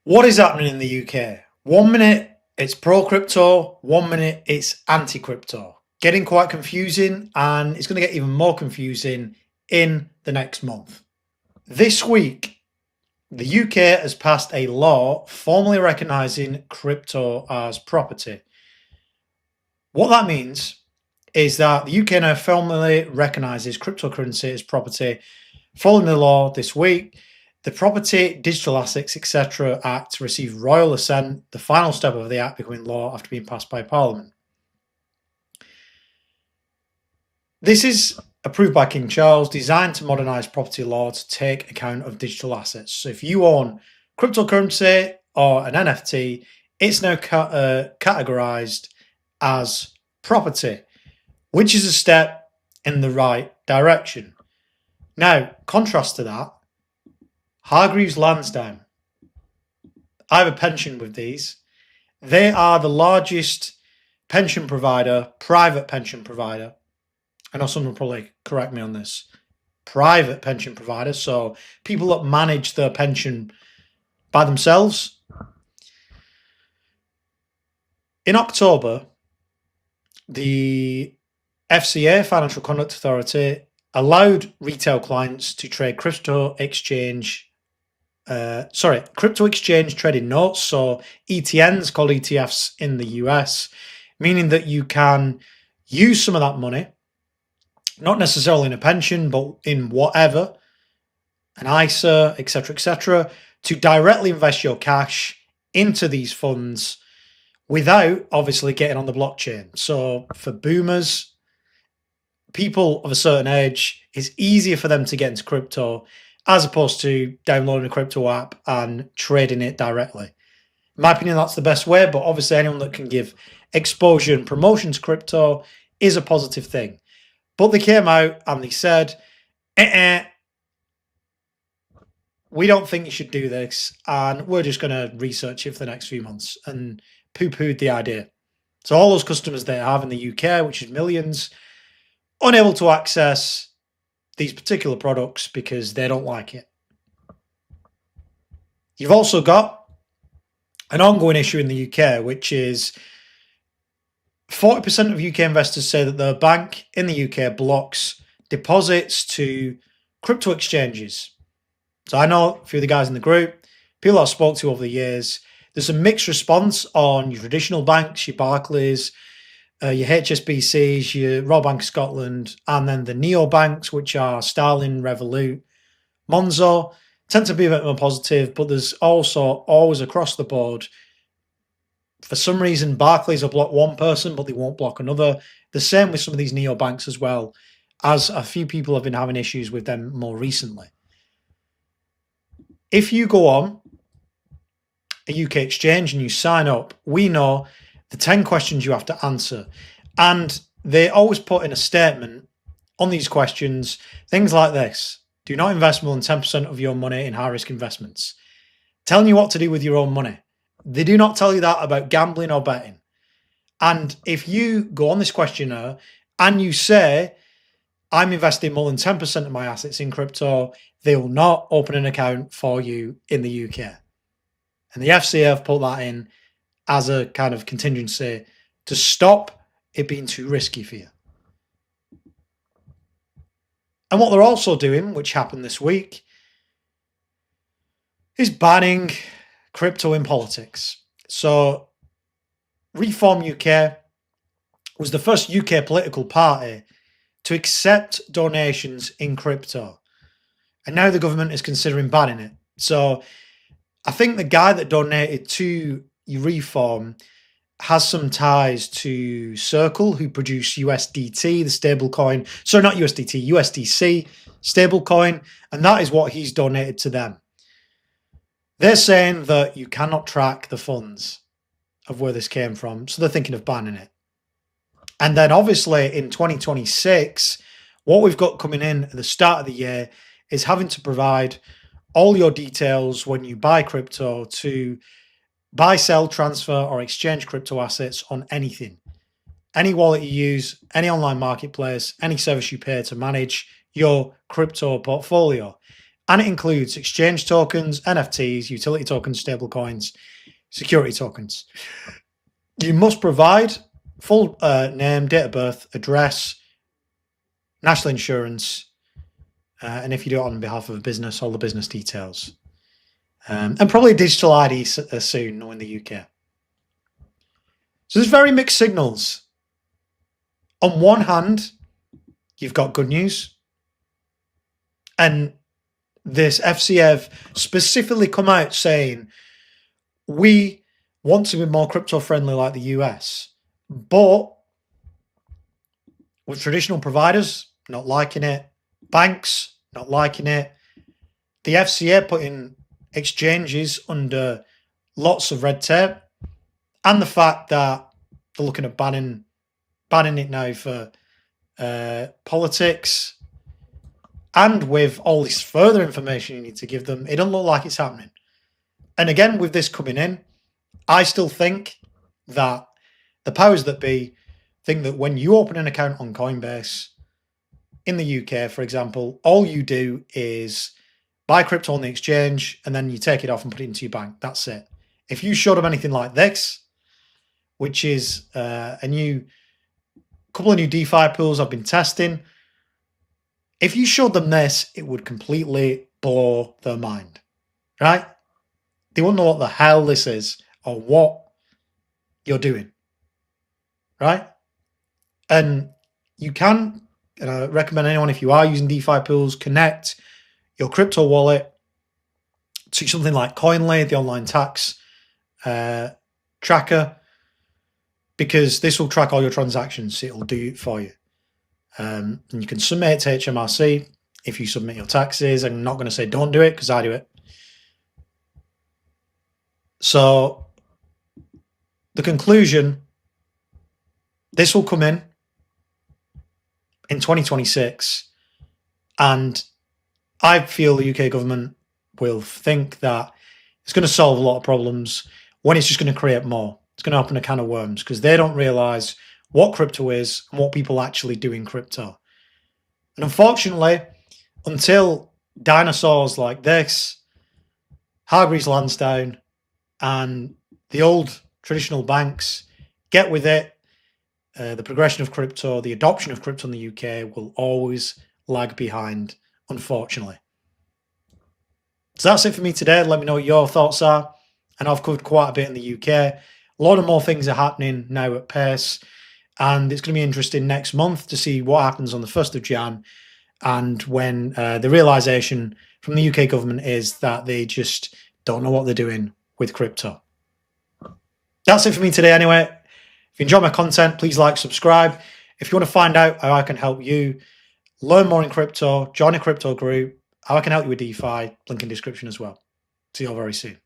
What is happening in the UK? 1 minute it's pro crypto, 1 minute it's anti crypto. Getting quite confusing, and it's going to get even more confusing in the next month. This week, the UK has passed a law formally recognising crypto as property. What that means is that the UK now formally recognises cryptocurrency as property. Following the law this week, the Property, Digital Assets, etc. Act received royal assent, the final step of the act becoming law after being passed by Parliament. This is approved by King Charles, designed to modernise property law to take account of digital assets. So if you own cryptocurrency or an NFT, it's now categorised as property, which is a step in the right direction. Now, contrast to that, Hargreaves Lansdown. I have a pension with these. They are the largest pension provider, private pension provider. I know someone will probably correct me on this. Private pension provider, so people that manage their pension by themselves. In October, the FCA, Financial Conduct Authority, allowed retail clients to trade crypto exchange trading notes, so ETNs, called ETFs in the US, meaning that you can use some of that money, not necessarily in a pension, but in whatever, an ISA, etc., to directly invest your cash into these funds without obviously getting on the blockchain. So for boomers, people of a certain age, it's easier for them to get into crypto as opposed to downloading a crypto app and trading it directly. In my opinion, that's the best way, but obviously anyone that can give exposure and promotion to crypto is a positive thing. But they came out and they said, we don't think you should do this, and we're just going to research it for the next few months, and poo-pooed the idea. So all those customers they have in the UK, which is millions, unable to access these particular products because they don't like it. You've also got an ongoing issue in the UK, which is 40% of UK investors say that their bank in the UK blocks deposits to crypto exchanges. So I know a few of the guys in the group, people I've spoke to over the years, there's a mixed response on your traditional banks, your Barclays, your HSBCs, your Royal Bank of Scotland, and then the neobanks, which are Starling, Revolut, Monzo, tend to be a bit more positive, but there's also always across the board, for some reason, Barclays will block one person, but they won't block another. The same with some of these neobanks as well, as a few people have been having issues with them more recently. If you go on a UK exchange and you sign up, we know the 10 questions you have to answer. And they always put in a statement on these questions, things like this: do not invest more than 10% of your money in high-risk investments. Telling you what to do with your own money. They do not tell you that about gambling or betting. And if you go on this questionnaire and you say, I'm investing more than 10% of my assets in crypto, they will not open an account for you in the UK. And the FCA have put that in as a kind of contingency to stop it being too risky for you. And what they're also doing, which happened this week, is banning crypto in politics. So Reform UK was the first UK political party to accept donations in crypto. And now the government is considering banning it. So I think the guy that donated to Reform has some ties to Circle, who produce USDT, the stable coin. So not USDT, USDC stable coin. And that is what he's donated to them. They're saying that you cannot track the funds of where this came from. So they're thinking of banning it. And then obviously in 2026, what we've got coming in at the start of the year is having to provide all your details when you buy crypto to buy, sell, transfer, or exchange crypto assets on anything. Any wallet you use, any online marketplace, any service you pay to manage your crypto portfolio. and it includes exchange tokens, NFTs, utility tokens, stablecoins, security tokens. You must provide full name, date of birth, address, national insurance, and if you do it on behalf of a business, all the business details. And probably digital ID soon in the UK. So there's very mixed signals. On one hand, you've got good news. And this FCA have specifically come out saying, we want to be more crypto friendly like the US, but with traditional providers not liking it, banks not liking it, the FCA putting exchanges under lots of red tape, and the fact that they're looking at banning it now for politics, and with all this further information you need to give them, it doesn't look like it's happening. And again, with this coming in, I still think that the powers that be think that when you open an account on Coinbase in the UK, for example, all you do is buy crypto on the exchange and then you take it off and put it into your bank. That's it. If you showed them anything like this, which is a couple of new DeFi pools I've been testing, if you showed them this, it would completely blow their mind, right? They wouldn't know what the hell this is or what you're doing, right? And you can, and I recommend anyone, if you are using DeFi pools, connect your crypto wallet to something like Coinly, the online tax tracker, because this will track all your transactions. It'll do it for you. And you can submit it to HMRC if you submit your taxes. I'm not going to say don't do it because I do it. So the conclusion, this will come in 2026, and I feel the UK government will think that it's going to solve a lot of problems when it's just going to create more. It's going to open a can of worms because they don't realise what crypto is and what people actually do in crypto. And unfortunately, until dinosaurs like this, Hargreaves Lansdown, and the old traditional banks get with it, the progression of crypto, the adoption of crypto in the UK will always lag behind, unfortunately. So that's it for me today. Let me know what your thoughts are. And I've covered quite a bit in the UK. A lot of more things are happening now at pace. And it's going to be interesting next month to see what happens on the 1st of Jan, and when the realisation from the UK government is that they just don't know what they're doing with crypto. That's it for me today anyway. If you enjoy my content, please like, subscribe. If you want to find out how I can help you learn more in crypto, join a crypto group, how I can help you with DeFi, link in description as well. See you all very soon.